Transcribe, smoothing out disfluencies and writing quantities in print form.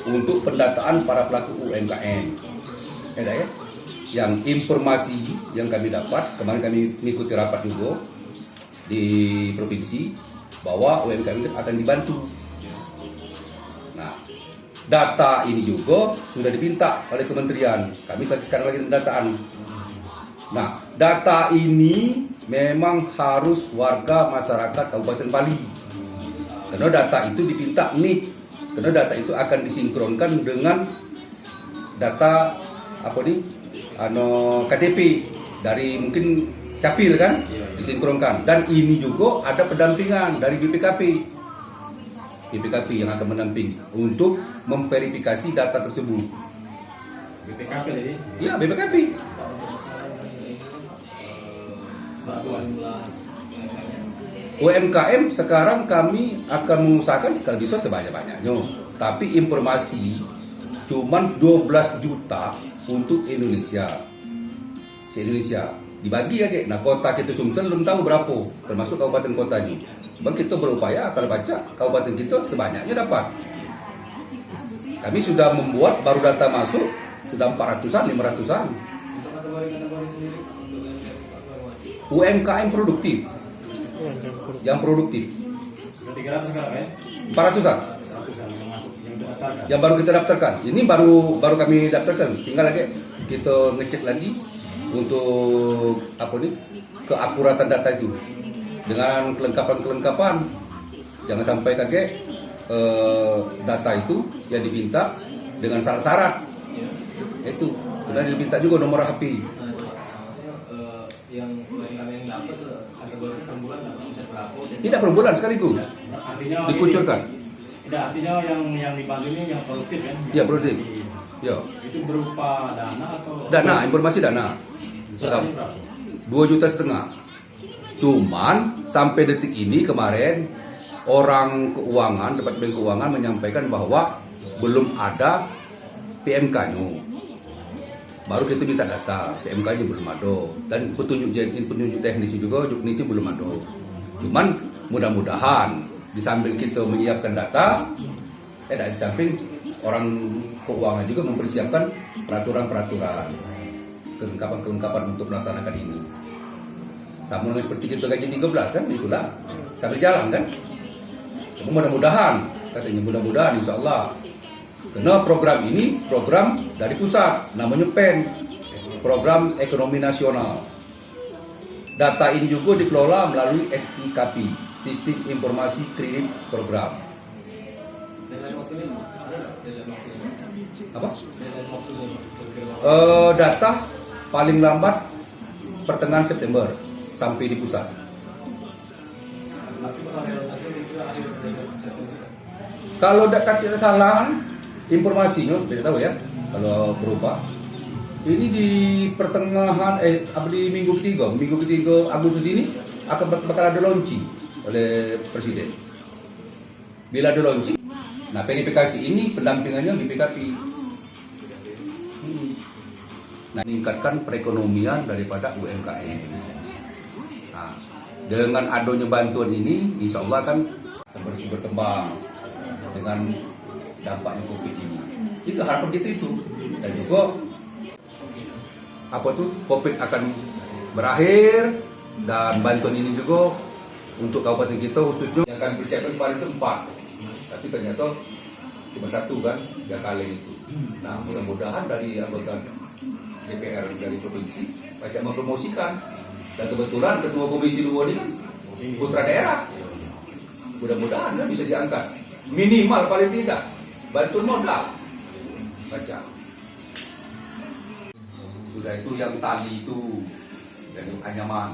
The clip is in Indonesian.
untuk pendataan para pelaku UMKM. Ya. Yang informasi yang kami dapat, kemarin kami mengikuti rapat juga di provinsi, bahwa UMKM itu akan dibantu. Nah, data ini juga sudah diminta oleh kementerian. Kami sekarang lagi pendataan. Nah, data ini memang harus warga masyarakat Kabupaten Bali. Karena data itu dipinta nih. Karena data itu akan disinkronkan dengan data KTP dari mungkin Capil kan, disinkronkan. Dan ini juga ada pendampingan dari BPKP yang akan mendamping untuk memverifikasi data tersebut. BPKP jadi? Iya, BPKP. UMKM sekarang kami akan mengusahakan sekali bisa sebanyak-banyaknya. Tapi informasi cuman 12 juta untuk Indonesia. Se-Indonesia dibagi aja. Nah, kota kita Sumsel belum tahu berapa, termasuk kabupaten kotanya. Bang, kita berupaya kalau baca kabupaten kita sebanyaknya dapat. Kami sudah membuat baru data masuk sudah 400-an, 500-an. UMKM produktif. Yang produktif. 300 sekarang ya? 400-an. Yang baru kita daftarkan. Ini baru kami daftarkan. Tinggal lagi kita ngecek lagi untuk keakuratan data itu dengan kelengkapan. Jangan sampai kaget data itu yang diminta dengan syarat-syarat. Itu sudah diminta juga nomor HP. Yang dapat ada per bulan bisa berapa? Tidak per bulan sekaligus. Artinya dikucurkan. Tidak, artinya yang dibantu ini yang produktif kan? Ya, produktif. Ya. Itu berupa dana atau? Dana, informasi dana. Berapa? 2,5 juta. Cuman sampai detik ini kemarin orang keuangan, Departemen Keuangan menyampaikan bahwa belum ada PMK-nya. Baru kita minta data, PMK-nya belum ada. Dan petunjuk teknis juga, juknisnya belum ada. Cuman mudah-mudahan di samping kita menyiapkan data, di samping orang keuangan juga mempersiapkan peraturan-peraturan, kelengkapan untuk melaksanakan ini. Sama dengan seperti kita gaji 13 kan, itulah sambil jalan kan. Mudah-mudahan, katanya mudah-mudahan insya Allah. Karena program ini program dari pusat, namanya PEN, Program Ekonomi Nasional. Data ini juga dikelola melalui SIKP, Sistem Informasi Kredit Program. Apa? Data paling lambat pertengahan September sampai di pusat. Kalau tidak salah informasinya, tidak tahu ya. Kalau berupa ini di pertengahan di minggu ketiga Agustus ini bakal ada launching oleh Presiden. Bila ada launching, nah verifikasi ini pendampingannya BPKP. Nah, meningkatkan perekonomian daripada UMKM. Nah, dengan adanya bantuan ini, insya Allah kan terus berkembang dengan dampaknya COVID ini. Itu harapan kita itu. Dan juga COVID akan berakhir dan bantuan ini juga untuk kabupaten kita khususnya yang akan persiapkan kemarin itu 4. Tapi ternyata cuma 1 kan, 3 kali itu. Nah, mudah-mudahan dari anggota DPR dari provinsi banyak mempromosikan. Dan kebetulan ketua komisi 2 ini kan putra daerah. Mudah-mudahan bisa diangkat. Minimal paling tidak bantuan modal. Baca. Sudah itu yang tali itu yang anyaman.